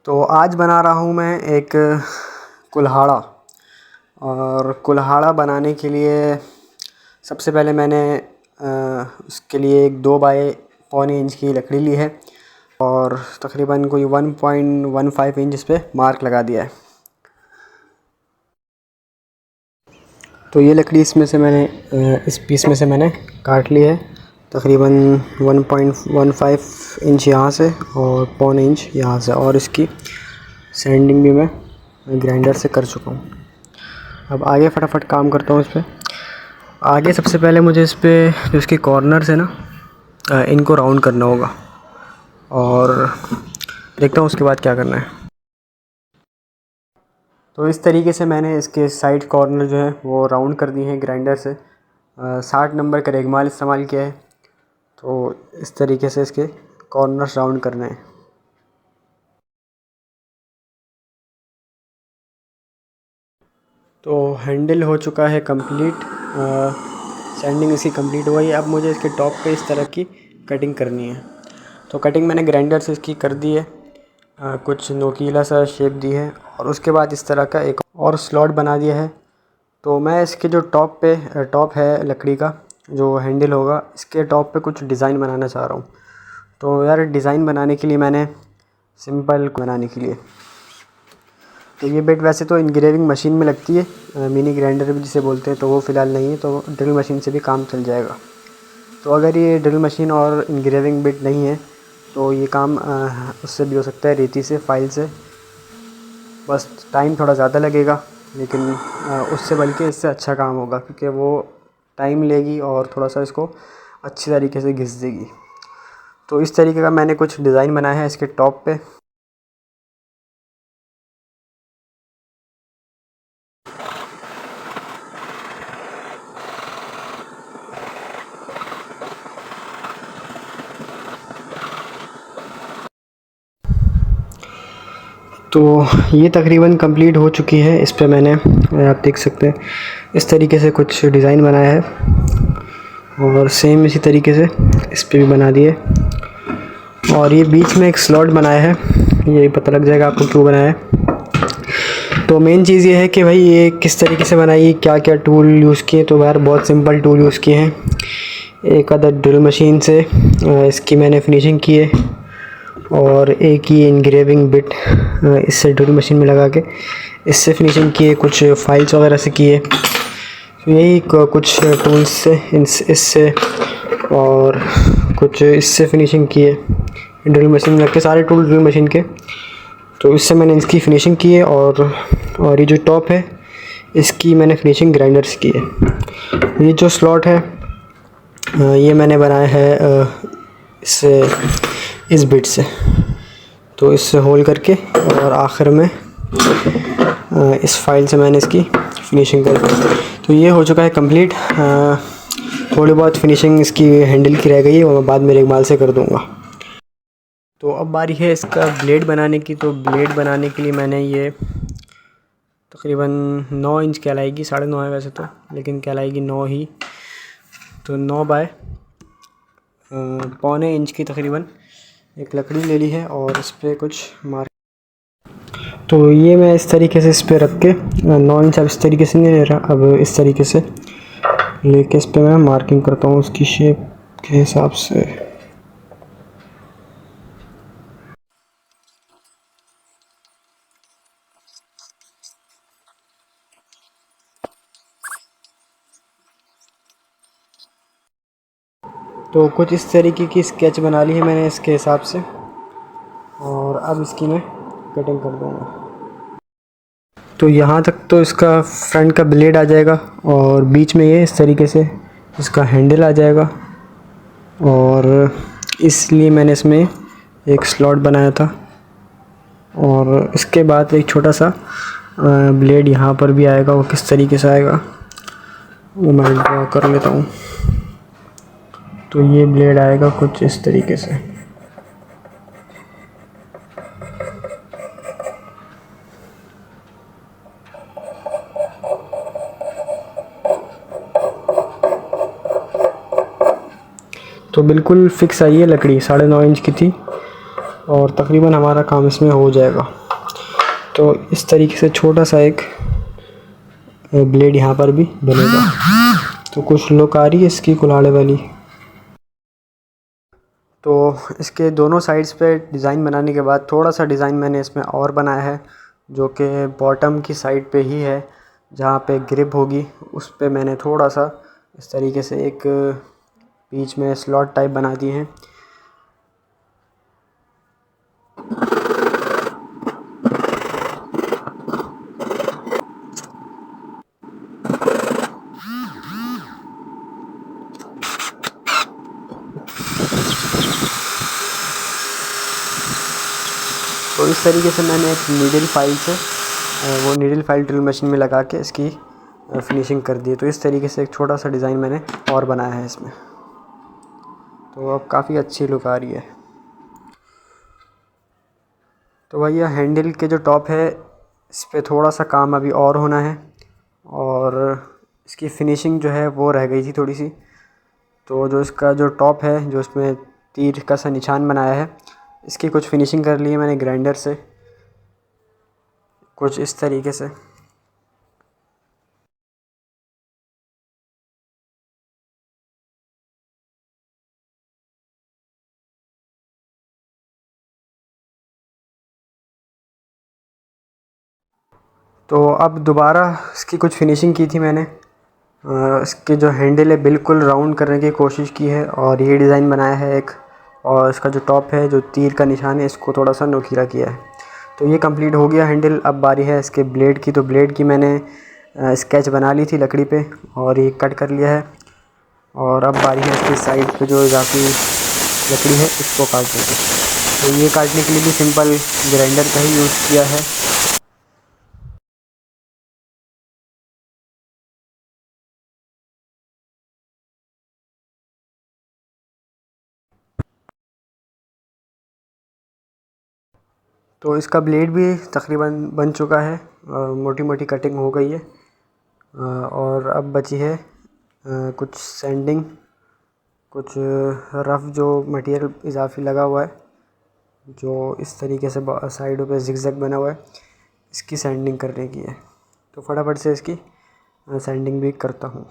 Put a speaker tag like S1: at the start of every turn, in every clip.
S1: तो आज बना रहा हूँ मैं एक कुल्हाड़ा। और कुल्हाड़ा बनाने के लिए सबसे पहले मैंने उसके लिए एक 2 बाय पौने इंच की लकड़ी ली है और तकरीबन कोई 1.15 इंच इस पे मार्क लगा दिया है। तो ये लकड़ी इसमें से मैंने इस पीस में से मैंने काट ली है तकरीबन 1.15 इंच यहाँ से और पौने इंच यहाँ से, और इसकी सैंडिंग भी मैं ग्राइंडर से कर चुका हूँ। अब आगे फटाफट काम करता हूँ इस पर। आगे सबसे पहले मुझे इस पर जो इसके कॉर्नर्स है ना, इनको राउंड करना होगा और देखता हूँ उसके बाद क्या करना है। तो इस तरीके से मैंने इसके साइड कॉर्नर जो है वो राउंड कर दिए हैं ग्राइंडर से। 60 नंबर का रेगमाल इस्तेमाल किया है। तो इस तरीके से इसके कॉर्नर्स राउंड करने हैं। तो हैंडल हो चुका है कंप्लीट, सैंडिंग इसकी कंप्लीट हो गई। अब मुझे इसके टॉप पे इस तरह की कटिंग करनी है। तो कटिंग मैंने ग्राइंडर से इसकी कर दी है, कुछ नोकीला सा शेप दी है और उसके बाद इस तरह का एक और स्लॉट बना दिया है। तो मैं इसके जो टॉप है लकड़ी का जो हैंडल होगा, इसके टॉप पे कुछ डिज़ाइन बनाना चाह रहा हूँ। तो यार डिज़ाइन बनाने के लिए मैंने सिंपल बनाने के लिए तो ये बिट वैसे तो इंग्रेविंग मशीन में लगती है, मिनी ग्राइंडर भी जिसे बोलते हैं, तो वो फ़िलहाल नहीं है, तो ड्रिल मशीन से भी काम चल जाएगा। तो अगर ये ड्रिल मशीन और इंग्रेविंग बिट नहीं है तो ये काम उससे भी हो सकता है, रेती से, फाइल से। बस टाइम थोड़ा ज़्यादा लगेगा लेकिन उससे बल्कि इससे अच्छा काम होगा, क्योंकि वो टाइम लेगी और थोड़ा सा इसको अच्छी तरीके से घिस देगी। तो इस तरीके का मैंने कुछ डिज़ाइन बनाया है इसके टॉप पे। तो ये तकरीबन कंप्लीट हो चुकी है। इस पे मैंने, आप देख सकते हैं, इस तरीके से कुछ डिज़ाइन बनाया है और सेम इसी तरीके से इस पे भी बना दिए। और ये बीच में एक स्लॉट बनाया है, यही पता लग जाएगा आपको क्यों बनाया है। तो मेन चीज़ ये है कि भाई ये किस तरीके से बनाई, क्या क्या टूल यूज़ किए। तो यार बहुत सिंपल टूल यूज़ किए हैं। एक आधा ड्रिल मशीन से इसकी मैंने फिनिशिंग की है और एक ये इंग्रेविंग बिट इससे ड्रिल मशीन में लगा के इससे फिनिशिंग की है, कुछ फाइल्स वगैरह से की है। तो यही कुछ टूल्स से इससे और कुछ इससे फिनिशिंग की है ड्रिल मशीन में लग के, सारे टूल ड्रिल मशीन के। तो इससे मैंने इसकी फिनिशिंग की है और ये जो टॉप है इसकी मैंने फिनिशिंग ग्राइंडर से की है। ये जो स्लॉट है ये मैंने बनाया है इससे, इस बिट से। तो इससे होल करके और आखिर में इस फाइल से मैंने इसकी फिनिशिंग कर दी। तो ये हो चुका है कंप्लीट। थोड़ी बहुत फिनिशिंग इसकी हैंडल की रह गई है और बाद में रेगमाल से कर दूंगा। तो अब बारी है इसका ब्लेड बनाने की। तो ब्लेड बनाने के लिए मैंने ये तकरीबन 9 इंच कहलाएगी, 9.5 है वैसे तो, लेकिन कहलाएगी 9 ही। तो 9 बाय पौने इंच की तकरीबन एक लकड़ी ले ली है और इस पर कुछ मार्क। तो ये मैं इस तरीके से इस पर रख के 9 इंच अब इस तरीके से नहीं ले रहा, अब इस तरीके से लेके इस पर मैं मार्किंग करता हूँ उसकी शेप के हिसाब से। तो कुछ इस तरीके की स्केच बना ली है मैंने इसके हिसाब से और अब इसकी मैं कटिंग कर दूँगा। तो यहाँ तक तो इसका फ्रंट का ब्लेड आ जाएगा और बीच में ये इस तरीके से इसका हैंडल आ जाएगा। और इसलिए मैंने इसमें एक स्लॉट बनाया था और इसके बाद एक छोटा सा ब्लेड यहाँ पर भी आएगा। वो किस तरीके से आएगा वो मैं ड्रॉ कर लेता हूँ। तो ये ब्लेड आएगा कुछ इस तरीके से। तो बिल्कुल फिक्स आई है लकड़ी, 9.5 इंच की थी और तकरीबन हमारा काम इसमें हो जाएगा। तो इस तरीके से छोटा सा एक ब्लेड यहाँ पर भी बनेगा। तो कुछ लुक आ रही है इसकी कुल्हाड़े वाली। तो इसके दोनों साइड्स पे डिज़ाइन बनाने के बाद थोड़ा सा डिज़ाइन मैंने इसमें और बनाया है, जो कि बॉटम की साइड पे ही है, जहाँ पे ग्रिप होगी उस पे मैंने थोड़ा सा इस तरीके से एक बीच में स्लॉट टाइप बना दिए हैं। तो इस तरीके से मैंने एक नीडल फाइल से वो नीडल फाइल ड्रिल मशीन में लगा के इसकी फिनिशिंग कर दी। तो इस तरीके से एक छोटा सा डिज़ाइन मैंने और बनाया है इसमें। तो अब काफ़ी अच्छी लुक आ रही है। तो भैया हैंडल के जो टॉप है इस पर थोड़ा सा काम अभी और होना है, और इसकी फिनिशिंग जो है वो रह गई थी थोड़ी सी। तो जो इसका जो टॉप है, जो इसमें तीर का सा निशान बनाया है, इसकी कुछ फिनिशिंग कर ली है मैंने ग्राइंडर से, कुछ इस तरीके से। तो अब दोबारा इसकी कुछ फिनिशिंग की थी मैंने। इसके जो हैंडल है बिल्कुल राउंड करने की कोशिश की है, और ये डिज़ाइन बनाया है एक। और इसका जो टॉप है, जो तीर का निशान है, इसको थोड़ा सा नोकीला किया है। तो ये कंप्लीट हो गया हैंडल। अब बारी है इसके ब्लेड की। तो ब्लेड की मैंने स्केच बना ली थी लकड़ी पे, और ये कट कर लिया है। और अब बारी है इसकी साइड पे जो इजाफी लकड़ी है इसको काटने की। तो ये काटने के लिए भी सिंपल ग्राइंडर का ही यूज़ किया है। तो इसका ब्लेड भी तकरीबन बन चुका है, मोटी मोटी कटिंग हो गई है। और अब बची है कुछ सैंडिंग, कुछ रफ़ जो मटेरियल इजाफी लगा हुआ है, जो इस तरीके से साइडों पे जिगजैग बना हुआ है, इसकी सैंडिंग करने की है। तो फटाफट से इसकी सैंडिंग भी करता हूँ।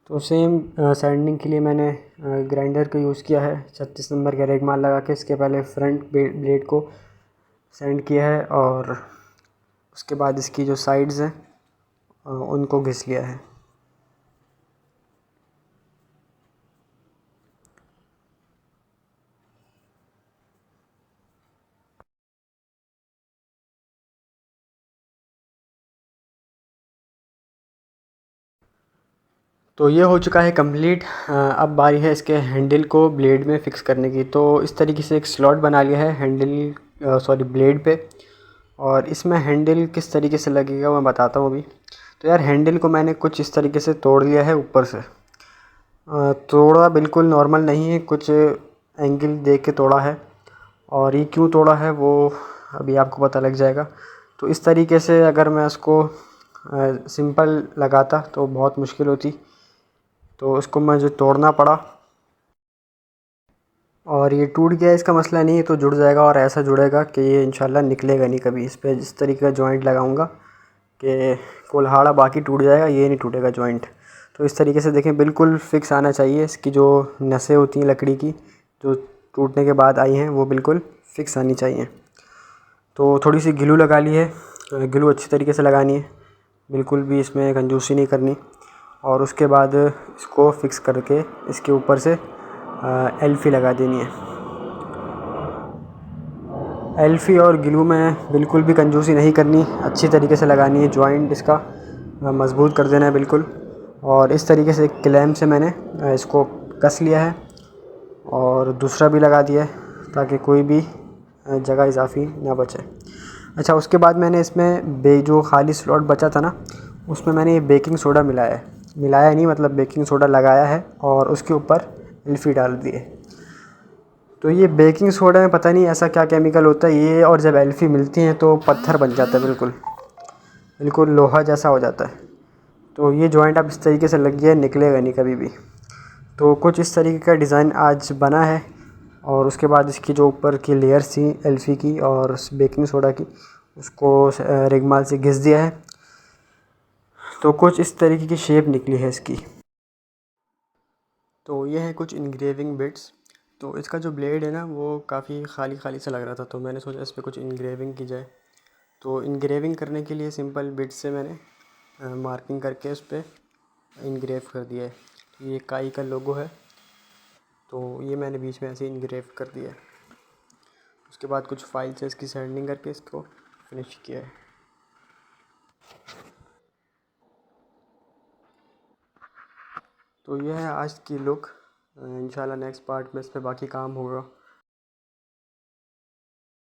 S1: तो सेम सैंडिंग के लिए मैंने ग्राइंडर का यूज़ किया है। 36 नंबर का रेगमाल लगा के इसके पहले फ्रंट ब्लेड को सैंड किया है, और उसके बाद इसकी जो साइड्स हैं उनको घिस लिया है। तो ये हो चुका है कंप्लीट। अब बारी है इसके हैंडल को ब्लेड में फ़िक्स करने की। तो इस तरीके से एक स्लॉट बना लिया है हैंडल सॉरी ब्लेड पे, और इसमें हैंडल किस तरीके से लगेगा मैं बताता हूँ अभी। तो यार हैंडल को मैंने कुछ इस तरीके से तोड़ लिया है ऊपर से। तोड़ा बिल्कुल नॉर्मल नहीं है, कुछ एंगल देख के तोड़ा है, और ये क्यों तोड़ा है वो अभी आपको पता लग जाएगा। तो इस तरीके से अगर मैं उसको सिंपल लगाता तो बहुत मुश्किल होती, तो उसको मुझे तोड़ना पड़ा। और ये टूट गया, इसका मसला नहीं है, तो जुड़ जाएगा, और ऐसा जुड़ेगा कि ये इंशाल्लाह निकलेगा नहीं कभी। इस पर इस तरीके का जॉइंट लगाऊंगा कि कुल्हाड़ा बाकी टूट जाएगा, ये नहीं टूटेगा जॉइंट। तो इस तरीके से देखें बिल्कुल फ़िक्स आना चाहिए। इसकी जो नसें होती हैं लकड़ी की, जो टूटने के बाद आई हैं, वो बिल्कुल फ़िक्स आनी चाहिए। तो थोड़ी सी ग्लू लगा ली है, ग्लू अच्छी तरीके से लगानी है, बिल्कुल भी इसमें कंजूसी नहीं करनी। और उसके बाद इसको फ़िक्स करके इसके ऊपर से एल्फ़ी लगा देनी है। एल्फ़ी और ग्लू में बिल्कुल भी कंजूसी नहीं करनी, अच्छी तरीके से लगानी है। जॉइंट इसका मज़बूत कर देना है बिल्कुल। और इस तरीके से एक क्लैंप से मैंने इसको कस लिया है, और दूसरा भी लगा दिया है ताकि कोई भी जगह इजाफी ना बचे। अच्छा, उसके बाद मैंने इसमें जो खाली स्लॉट बचा था ना, उसमें मैंने ये बेकिंग सोडा मिलाया नहीं, मतलब बेकिंग सोडा लगाया है और उसके ऊपर एल्फ़ी डाल दिए। तो ये बेकिंग सोडा में पता नहीं ऐसा क्या केमिकल होता है ये, और जब एल्फ़ी मिलती हैं तो पत्थर बन जाता है बिल्कुल। बिल्कुल लोहा जैसा हो जाता है। तो ये जॉइंट अब इस तरीके से लग गया है, निकलेगा नहीं कभी भी। तो कुछ इस तरीके का डिज़ाइन आज बना है। और उसके बाद इसकी जो ऊपर की लेयर्स थी एल्फ़ी की और बेकिंग सोडा की, उसको रेगमाल से घिस दिया है। तो कुछ इस तरीके की शेप निकली है इसकी। तो ये है कुछ इंग्रेविंग बिट्स। तो इसका जो ब्लेड है ना वो काफ़ी खाली खाली सा लग रहा था, तो मैंने सोचा इस पर कुछ इंग्रेविंग की जाए। तो इंग्रेविंग करने के लिए सिंपल बिट्स से मैंने मार्किंग करके उस पर इंग्रेव कर दिया है। तो ये काई का लोगो है, तो ये मैंने बीच में ऐसे इंग्रेव कर दिया है। उसके बाद कुछ फाइल से इसकी सैंडिंग करके इसको फिनिश किया है। तो ये है आज की लुक। इंशाल्लाह नेक्स्ट पार्ट में इस पर बाकी काम होगा।